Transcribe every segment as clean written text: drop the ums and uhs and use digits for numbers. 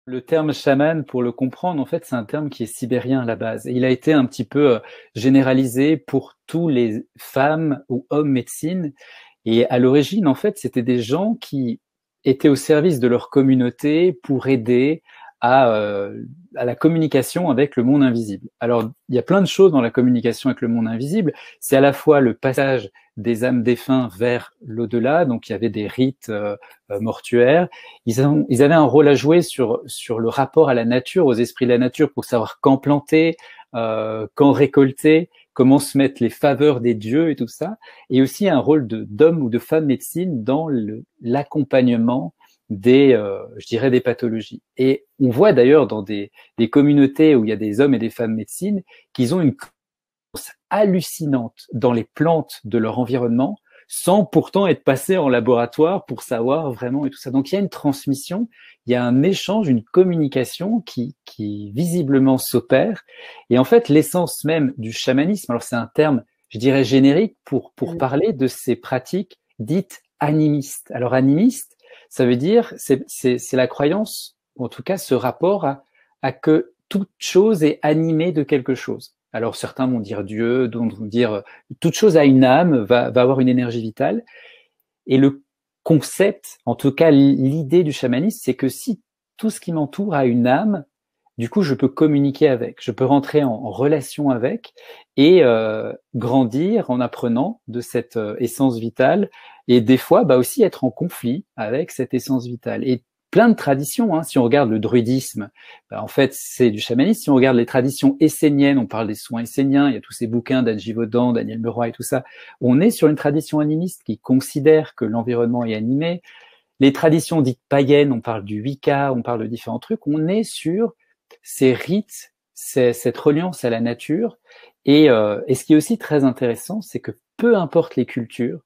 Le terme chaman, pour le comprendre, en fait, c'est un terme qui est sibérien à la base. Et il a été un petit peu généralisé pour tous les femmes ou hommes médecine. Et à l'origine, en fait, c'était des gens qui étaient au service de leur communauté pour aider à, euh, à la communication avec le monde invisible. Alors, il y a plein de choses dans la communication avec le monde invisible. C'est à la fois le passage des âmes défunts vers l'au-delà, donc il y avait des rites mortuaires. Ils avaient un rôle à jouer sur le rapport à la nature, aux esprits de la nature, pour savoir quand planter, quand récolter, comment se mettre les faveurs des dieux et tout ça, et aussi un rôle d'homme ou de femme médecine dans l'accompagnement je dirais, des pathologies. Et on voit d'ailleurs dans des communautés où il y a des hommes et des femmes médecine qu'ils ont une hallucinante dans les plantes de leur environnement, sans pourtant être passés en laboratoire pour savoir vraiment et tout ça. Donc il y a une transmission, il y a un échange, une communication qui visiblement s'opère. Et en fait, l'essence même du chamanisme, alors c'est un terme, je dirais, générique pour parler de ces pratiques dites animistes. Alors animiste, ça veut dire, c'est la croyance, en tout cas ce rapport à que toute chose est animée de quelque chose. Alors certains vont dire Dieu, d'autres vont dire toute chose a une âme, va avoir une énergie vitale. Et le concept, en tout cas l'idée du chamanisme, c'est que si tout ce qui m'entoure a une âme, du coup je peux communiquer avec, je peux rentrer en relation avec et grandir en apprenant de cette essence vitale et des fois aussi être en conflit avec cette essence vitale. Et plein de traditions, hein. Si on regarde le druidisme, en fait, c'est du chamanisme. Si on regarde les traditions esséniennes, on parle des soins esséniens, il y a tous ces bouquins d'Anne Givaudan, Daniel Meroy et tout ça. On est sur une tradition animiste qui considère que l'environnement est animé. Les traditions dites païennes, on parle du Wicca, on parle de différents trucs. On est sur ces rites, cette reliance à la nature. Et ce qui est aussi très intéressant, c'est que peu importe les cultures,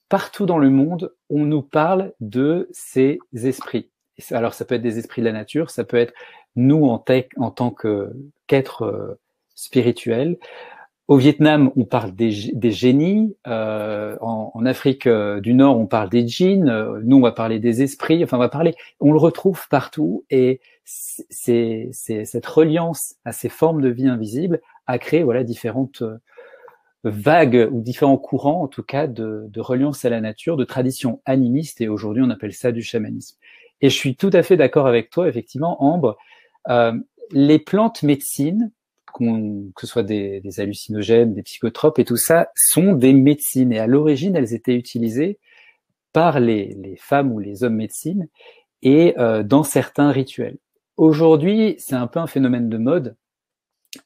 partout dans le monde, on nous parle de ces esprits. Alors, ça peut être des esprits de la nature, ça peut être nous en tant qu'êtres spirituels. Au Vietnam, on parle des génies. En Afrique du Nord, on parle des djinns. Nous, on va parler des esprits. Enfin, on le retrouve partout. Et c'est cette reliance à ces formes de vie invisibles a créé, voilà, différentes vagues ou différents courants, en tout cas, de reliance à la nature, de tradition animiste, et aujourd'hui on appelle ça du chamanisme. Et je suis tout à fait d'accord avec toi, effectivement, Ambre, les plantes médecines, que ce soit des hallucinogènes, des psychotropes et tout ça, sont des médecines, et à l'origine elles étaient utilisées par les femmes ou les hommes médecines, et dans certains rituels. Aujourd'hui, c'est un peu un phénomène de mode,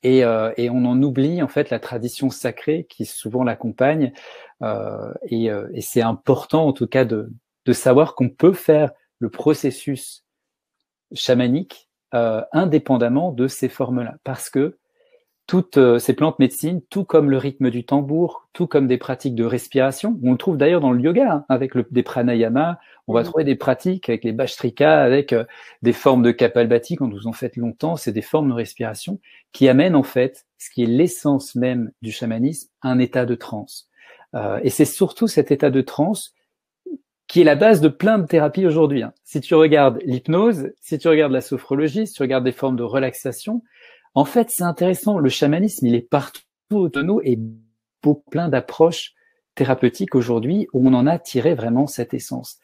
et on en oublie en fait la tradition sacrée qui souvent l'accompagne, et c'est important en tout cas de savoir qu'on peut faire le processus chamanique indépendamment de ces formes-là, parce que toutes ces plantes médecines, tout comme le rythme du tambour, tout comme des pratiques de respiration, on le trouve d'ailleurs dans le yoga, hein, avec des pranayama, on va trouver des pratiques avec les bhastrika, avec des formes de kapalbhati, quand vous en faites longtemps, c'est des formes de respiration qui amènent en fait, ce qui est l'essence même du chamanisme, un état de transe. Et c'est surtout cet état de transe qui est la base de plein de thérapies aujourd'hui, hein. Si tu regardes l'hypnose, si tu regardes la sophrologie, si tu regardes des formes de relaxation, en fait, c'est intéressant. Le chamanisme, il est partout autour de nous et plein d'approches thérapeutiques aujourd'hui où on en a tiré vraiment cette essence.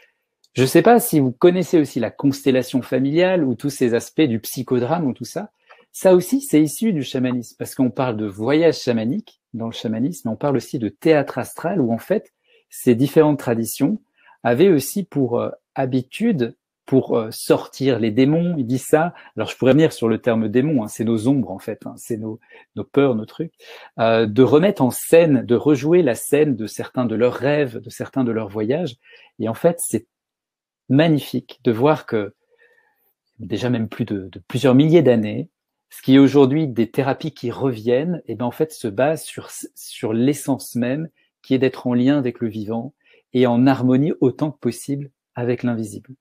Je ne sais pas si vous connaissez aussi la constellation familiale ou tous ces aspects du psychodrame ou tout ça. Ça aussi, c'est issu du chamanisme parce qu'on parle de voyage chamanique dans le chamanisme, mais on parle aussi de théâtre astral où en fait, ces différentes traditions avaient aussi pour habitude, pour sortir les démons, il dit ça. Alors je pourrais venir sur le terme démon, hein, c'est nos ombres en fait, hein, c'est nos peurs, nos trucs, de remettre en scène, de rejouer la scène de certains de leurs rêves, de certains de leurs voyages. Et en fait, c'est magnifique de voir que déjà même plus de plusieurs milliers d'années, ce qui est aujourd'hui des thérapies qui reviennent, et ben en fait se base sur l'essence même qui est d'être en lien avec le vivant et en harmonie autant que possible avec l'invisible.